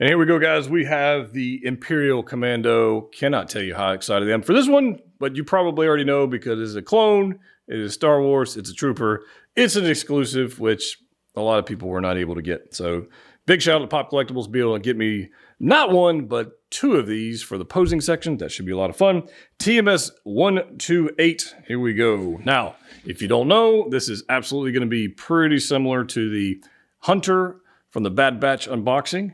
And here we go, guys. We have the Imperial Commando. Cannot tell you how excited I am for this one, but you probably already know because it's a clone, it is Star Wars, it's a trooper, it's an exclusive, which a lot of people were not able to get. So big shout out to Pop Collectibles, be able to get me not one, but two of these for the posing section. That should be a lot of fun. TMS 128, here we go. Now, if you don't know, this is absolutely going to be pretty similar to the Hunter from the Bad Batch unboxing.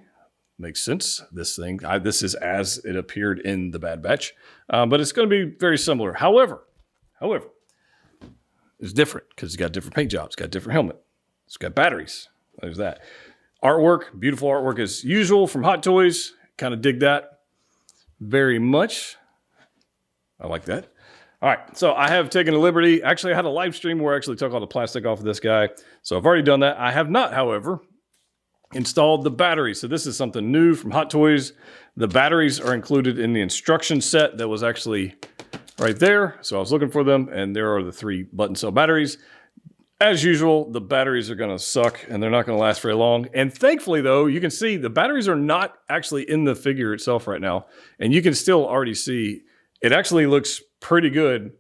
Makes sense. This thing, this is as it appeared in the Bad Batch, but it's going to be very similar. However, it's different because it's got different paint jobs, it's got a different helmet, it's got batteries. There's that. Artwork, beautiful artwork as usual from Hot Toys. Kind of dig that very much. I like that. All right, so I have taken a liberty. Actually, I had a live stream where I actually took all the plastic off of this guy. So I've already done that. I have not, however, installed the batteries. So this is something new from Hot Toys. The batteries are included in the instruction set that was actually right there. So I was looking for them, and there are the 3 button cell batteries. As usual, the batteries are going to suck, and they're not going to last very long. And thankfully, though, you can see the batteries are not actually in the figure itself right now. And you can still already see it actually looks pretty good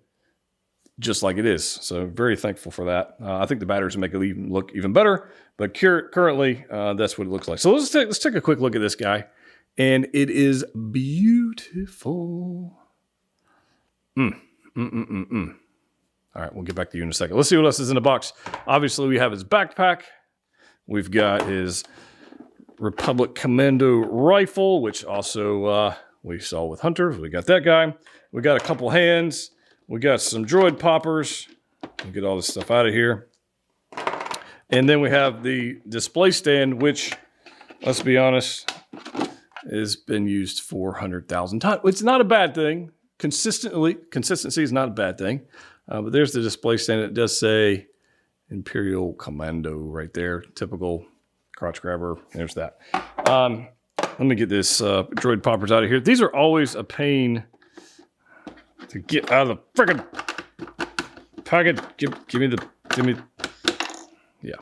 just like it is. So very thankful for that. I think the batteries make it look even better, but currently that's what it looks like. So let's take a quick look at this guy, and it is beautiful. All right, we'll get back to you in a second. Let's see what else is in the box. Obviously, we have his backpack. We've got his Republic Commando rifle, which also we saw with Hunter. We got that guy. We got a couple hands. We got some droid poppers. We'll get all this stuff out of here. And then we have the display stand, which, let's be honest, has been used 400,000 times. It's not a bad thing. Consistency is not a bad thing. But there's the display stand. It does say Imperial Commando right there. Typical crotch grabber. There's that. Let me get this droid poppers out of here. These are always a pain to get out of the freaking packet. Give me, yeah.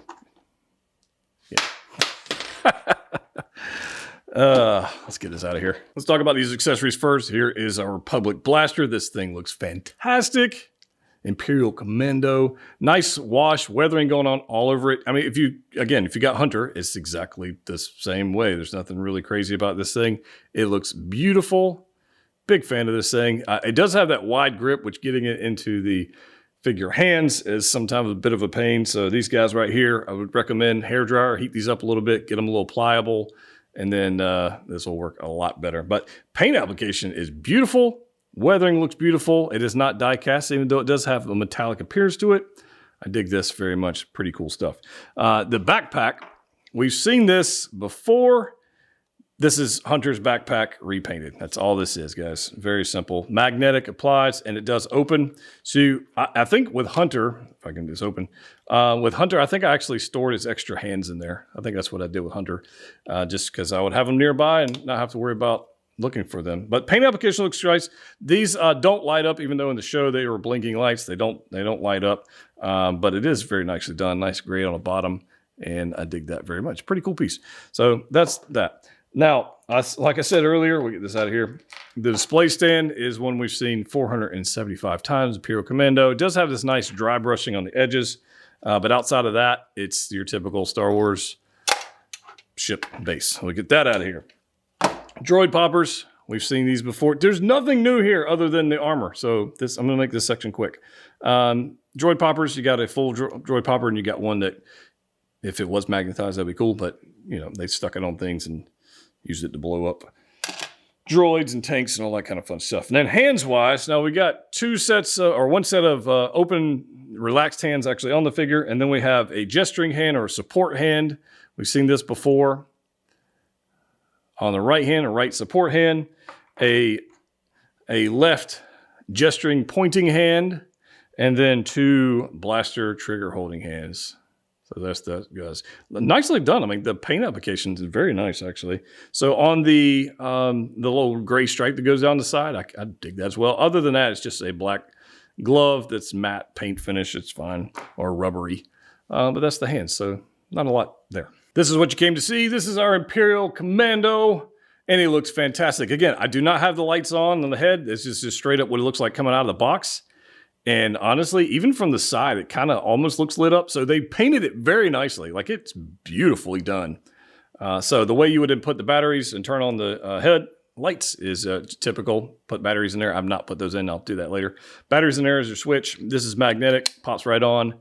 Let's get this out of here. Let's talk about these accessories first. Here is our Republic blaster. This thing looks fantastic. Imperial Commando, nice wash, weathering going on all over it. I mean, if you got Hunter, it's exactly the same way. There's nothing really crazy about this thing. It looks beautiful. Big fan of this thing. It does have that wide grip, which getting it into the figure hands is sometimes a bit of a pain. So these guys right here, I would recommend hairdryer, heat these up a little bit, get them a little pliable, and then this will work a lot better. But paint application is beautiful. Weathering looks beautiful. It is not die cast, even though it does have a metallic appearance to it. I dig this very much. Pretty cool stuff. The backpack, we've seen this before. This is Hunter's backpack repainted. That's all this is, guys. Very simple. Magnetic applies, and it does open. So I think with Hunter, if I can just open, with Hunter, I think I actually stored his extra hands in there. I think that's what I did with Hunter, just because I would have them nearby and not have to worry about looking for them. But paint application looks nice. These don't light up, even though in the show they were blinking lights. They don't light up, but it is very nicely done. Nice gray on the bottom, and I dig that very much. Pretty cool piece. So that's that. Now, like I said earlier, we'll get this out of here. The display stand is one we've seen 475 times, Imperial Commando. It does have this nice dry brushing on the edges, but outside of that, it's your typical Star Wars ship base. We'll get that out of here. Droid poppers, we've seen these before. There's nothing new here other than the armor. So I'm going to make this section quick. Droid poppers, you got a full droid popper, and you got one that, if it was magnetized, that'd be cool. But, they stuck it on things and used it to blow up droids and tanks and all that kind of fun stuff. And then hands-wise, now we got one set of open, relaxed hands actually on the figure. And then we have a gesturing hand or a support hand. We've seen this before. On the right hand, a right support hand, a left gesturing pointing hand, and then 2 blaster trigger holding hands. So that's that, guys. Nicely done. I mean, the paint application is very nice, actually. So on the little gray stripe that goes down the side, I dig that as well. Other than that, it's just a black glove that's matte paint finish. It's fine, or rubbery. But that's the hands, so not a lot there. This is what you came to see. This is our Imperial Commando, and it looks fantastic. Again, I do not have the lights on the head. This is just straight up what it looks like coming out of the box. And honestly, even from the side, it kind of almost looks lit up. So they painted it very nicely. Like, it's beautifully done. So the way you would input the batteries and turn on the head lights is typical. Put batteries in there. I've not put those in. I'll do that later. Batteries in there is your switch. This is magnetic. Pops right on.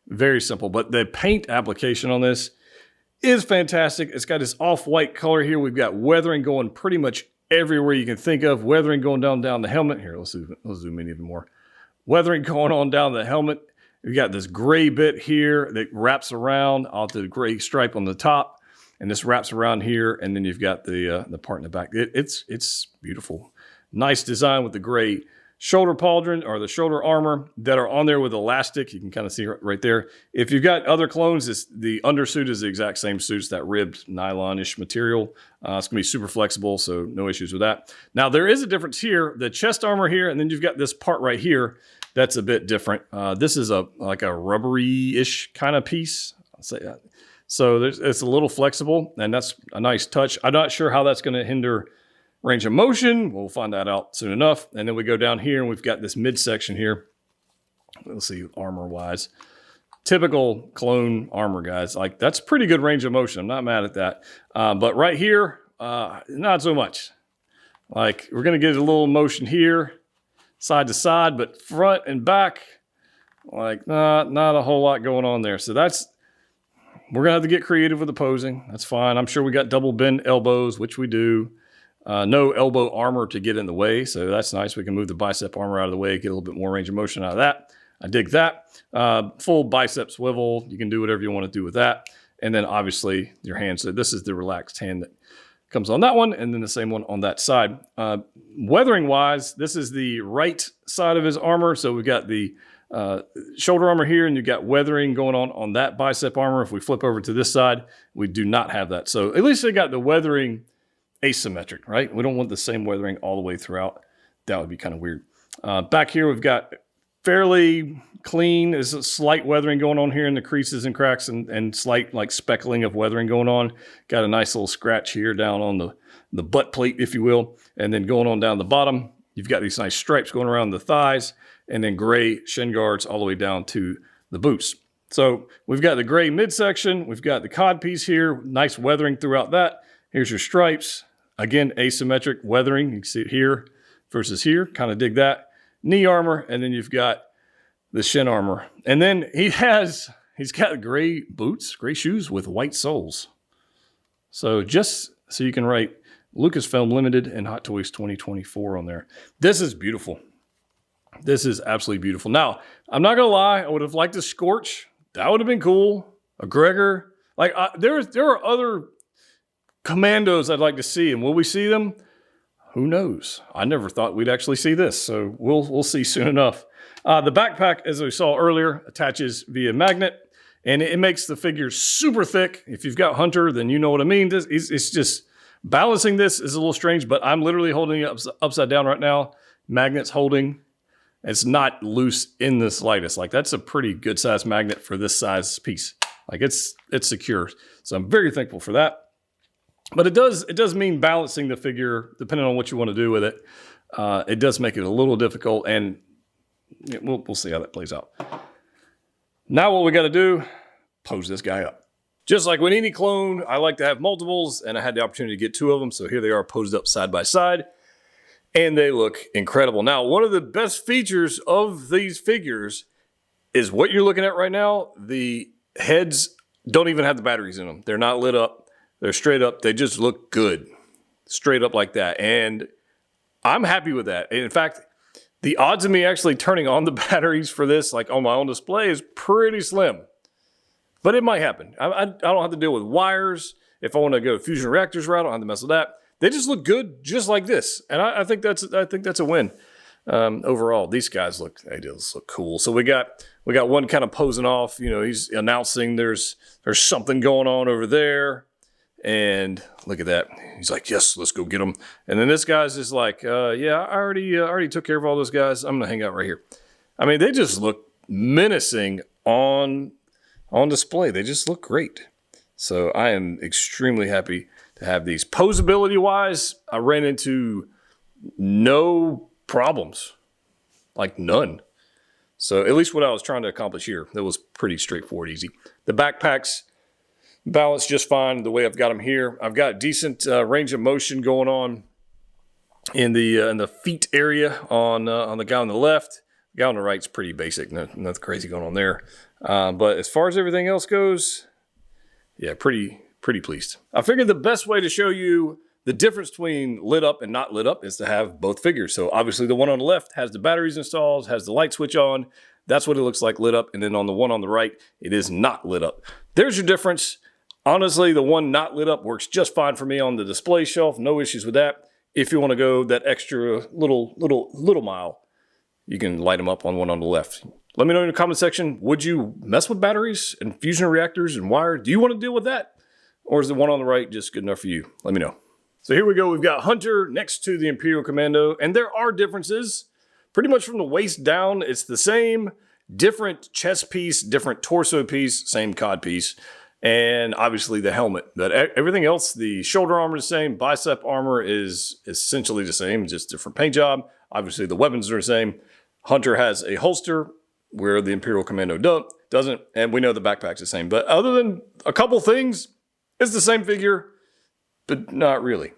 Very simple. But the paint application on this is fantastic. It's got this off-white color here. We've got weathering going pretty much everywhere you can think of. Weathering going down the helmet. Here, let's zoom in even more. Weathering going on down the helmet. We've got this gray bit here that wraps around off the gray stripe on the top. And this wraps around here. And then you've got the part in the back. It's beautiful. Nice design with the gray shoulder pauldron or the shoulder armor that are on there with elastic. You can kind of see right there. If you've got other clones, the undersuit is the exact same suits, that ribbed nylon-ish material. It's going to be super flexible, so no issues with that. Now, there is a difference here. The chest armor here, and then you've got this part right here that's a bit different. This is like a rubbery-ish kind of piece. I'll say that. So it's a little flexible, and that's a nice touch. I'm not sure how that's going to hinder range of motion. We'll find that out soon enough. And then we go down here and we've got this midsection here. Let's see, armor-wise. Typical clone armor, guys. Like, that's pretty good range of motion. I'm not mad at that. But right here, not so much. Like, we're going to get a little motion here, side to side, but front and back, like, not a whole lot going on there. So we're going to have to get creative with the posing. That's fine. I'm sure we got double bend elbows, which we do. No elbow armor to get in the way, so that's nice. We can move the bicep armor out of the way, get a little bit more range of motion out of that. I dig that. Full bicep swivel. You can do whatever you want to do with that. And then obviously your hand. So this is the relaxed hand that comes on that one, and then the same one on that side. Weathering-wise, this is the right side of his armor. So we've got the shoulder armor here, and you've got weathering going on that bicep armor. If we flip over to this side, we do not have that. So at least they got the weathering asymmetric, right? We don't want the same weathering all the way throughout. That would be kind of weird. Back here, we've got fairly clean. There's a slight weathering going on here in the creases and cracks, and slight like speckling of weathering going on. Got a nice little scratch here down on the butt plate, if you will. And then going on down the bottom, you've got these nice stripes going around the thighs, and then gray shin guards all the way down to the boots. So we've got the gray midsection. We've got the cod piece here. Nice weathering throughout that. Here's your stripes. Again, asymmetric weathering. You can see it here versus here. Kind of dig that. Knee armor, and then you've got the shin armor. And then he's got gray boots, gray shoes with white soles. So just so you can write Lucasfilm Limited and Hot Toys 2024 on there. This is beautiful. This is absolutely beautiful. Now, I'm not going to lie. I would have liked a Scorch. That would have been cool. A Gregor. Like, there are other Commandos I'd like to see, and will we see them? Who knows? I never thought we'd actually see this, so we'll see soon enough. The backpack, as we saw earlier, attaches via magnet, and it makes the figure super thick. If you've got Hunter, then you know what I mean. It's just balancing this is a little strange, but I'm literally holding it upside down right now. Magnet's holding. It's not loose in the slightest. Like, that's a pretty good size magnet for this size piece. Like, it's secure. So I'm very thankful for that. But it does mean balancing the figure, depending on what you want to do with it. It does make it a little difficult, and we'll see how that plays out. Now what we got to do, pose this guy up. Just like with any clone, I like to have multiples, and I had the opportunity to get two of them, so here they are posed up side by side, and they look incredible. Now, one of the best features of these figures is what you're looking at right now. The heads don't even have the batteries in them. They're not lit up. They're straight up. They just look good. Straight up like that. And I'm happy with that. And in fact, the odds of me actually turning on the batteries for this, like on my own display, is pretty slim. But it might happen. I don't have to deal with wires. If I want to go fusion reactors route, I don't have to mess with that. They just look good just like this. And I think that's a win. Overall, these guys look cool. So we got one kind of posing off. You know, he's announcing there's something going on over there. And look at that. He's like, yes, let's go get him. And then this guy's just like, yeah, I already took care of all those guys. I'm going to hang out right here. I mean, they just look menacing on display. They just look great. So I am extremely happy to have these. Posability wise, I ran into no problems, like none. So at least what I was trying to accomplish here, that was pretty straightforward, easy. The backpacks balance just fine the way I've got them here. I've got decent range of motion going on in the feet area on the guy on the left. The guy on the right's pretty basic, nothing crazy going on there. But as far as everything else goes, yeah, pretty pleased. I figured the best way to show you the difference between lit up and not lit up is to have both figures. So obviously the one on the left has the batteries installed, has the light switch on. That's what it looks like lit up. And then on the one on the right, it is not lit up. There's your difference. Honestly, the one not lit up works just fine for me on the display shelf. No issues with that. If you want to go that extra little mile, you can light them up on one on the left. Let me know in the comment section, would you mess with batteries and fusion reactors and wire? Do you want to deal with that? Or is the one on the right just good enough for you? Let me know. So here we go. We've got Hunter next to the Imperial Commando, and there are differences. Pretty much from the waist down, it's the same. Different chest piece, different torso piece, same cod piece. And obviously the helmet. But everything else, the shoulder armor is the same. Bicep armor is essentially the same, just different paint job. Obviously the weapons are the same. Hunter has a holster where the Imperial Commando doesn't. And we know the backpack's the same. But other than a couple things, it's the same figure. But not really.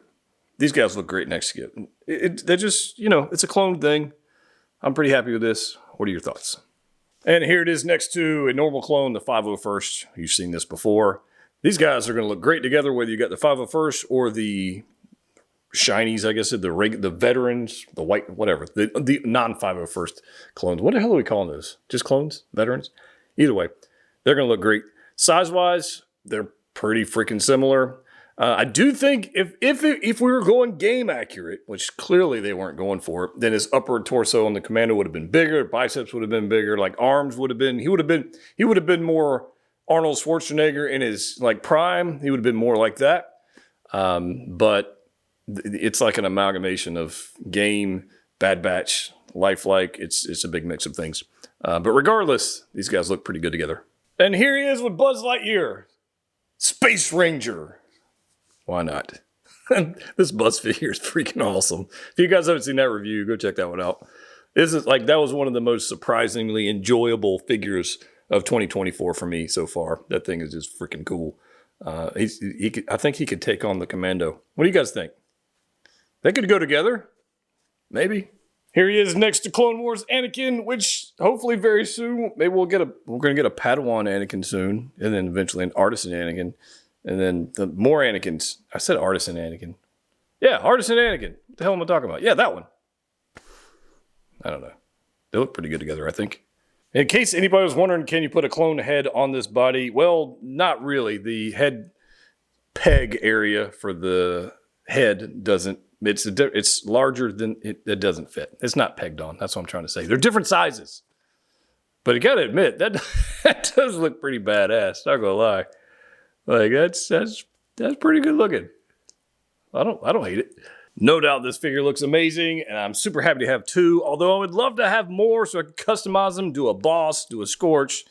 These guys look great next to it. They're just, it's a clone thing. I'm pretty happy with this. What are your thoughts? And here it is next to a normal clone, the 501st. You've seen this before. These guys are going to look great together, whether you got the 501st or the shinies, I guess, the veterans, the white, whatever, the non-501st clones. What the hell are we calling those? Just clones? Veterans? Either way, they're going to look great. Size-wise, they're pretty freaking similar. I do think if we were going game accurate, which clearly they weren't going for, then his upper torso on the Commando would have been bigger, biceps would have been bigger, like arms would have been. He would have been more Arnold Schwarzenegger in his like prime. He would have been more like that. But it's like an amalgamation of game, Bad Batch, lifelike. It's a big mix of things. But regardless, these guys look pretty good together. And here he is with Buzz Lightyear, Space Ranger. Why not? This Buzz figure is freaking awesome. If you guys haven't seen that review, go check that one out. That was one of the most surprisingly enjoyable figures of 2024 for me so far. That thing is just freaking cool. I think he could take on the Commando. What do you guys think? They could go together. Maybe. Here he is next to Clone Wars Anakin, which hopefully very soon, maybe we're going to get a Padawan Anakin soon, and then eventually an Artisan Anakin. And then the more Anakins. I said Artisan Anakin. Yeah, Artisan Anakin. What the hell am I talking about? Yeah, that one. I don't know. They look pretty good together, I think. In case anybody was wondering, can you put a clone head on this body? Well, not really. The head peg area for the head doesn't. It's larger than it doesn't fit. It's not pegged on. That's what I'm trying to say. They're different sizes. But you got to admit, that does look pretty badass. Not gonna lie. Like that's pretty good looking. I don't hate it. No doubt this figure looks amazing, and I'm super happy to have two. Although I would love to have more, so I could customize them, do a Boss, do a Scorch,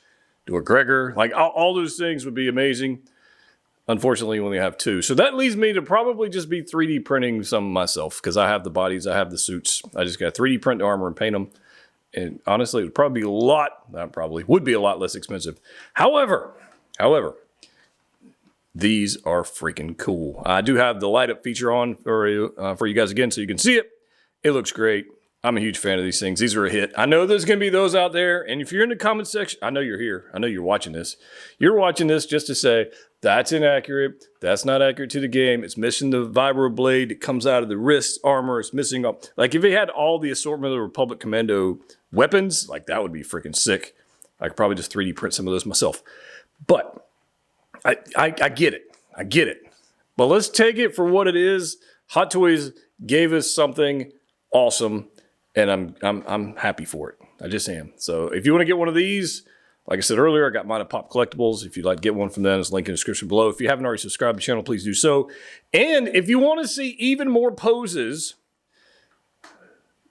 do a Gregor. Like all those things would be amazing. Unfortunately, we only have two, so that leads me to probably just be 3D printing some myself because I have the bodies, I have the suits. I just got to 3D print the armor and paint them. And honestly, it would probably be a lot less expensive. However. These are freaking cool. I do have the light up feature on for you guys again so you can see it. It looks great. I'm a huge fan of these things. These are a hit. I know there's going to be those out there. And if you're in the comment section, I know you're here. I know you're watching this. You're watching this just to say, that's inaccurate. That's not accurate to the game. It's missing the vibro blade. It comes out of the wrist armor. It's missing up. Like if it had all the assortment of the Republic Commando weapons, like that would be freaking sick. I could probably just 3D print some of those myself. But I get it. I get it. But let's take it for what it is. Hot Toys gave us something awesome, and I'm happy for it. I just am. So if you want to get one of these, like I said earlier, I got mine at Pop Collectibles. If you'd like to get one from them, there's a link in the description below. If you haven't already subscribed to the channel, please do so. And if you want to see even more poses,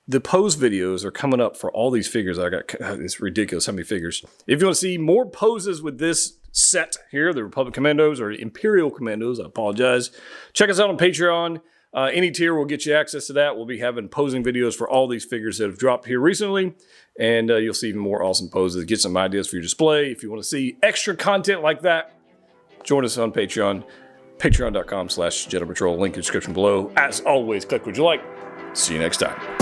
the pose videos are coming up for all these figures. It's ridiculous how many figures. If you want to see more poses with this set here, the Republic Commandos or Imperial Commandos. I apologize. Check us out on Patreon. Any tier will get you access to that. We'll be having posing videos for all these figures that have dropped here recently. And you'll see even more awesome poses. Get some ideas for your display. If you want to see extra content like that, join us on Patreon. Patreon.com/Jedi Patrol. Link in the description below. As always, click what you like. See you next time.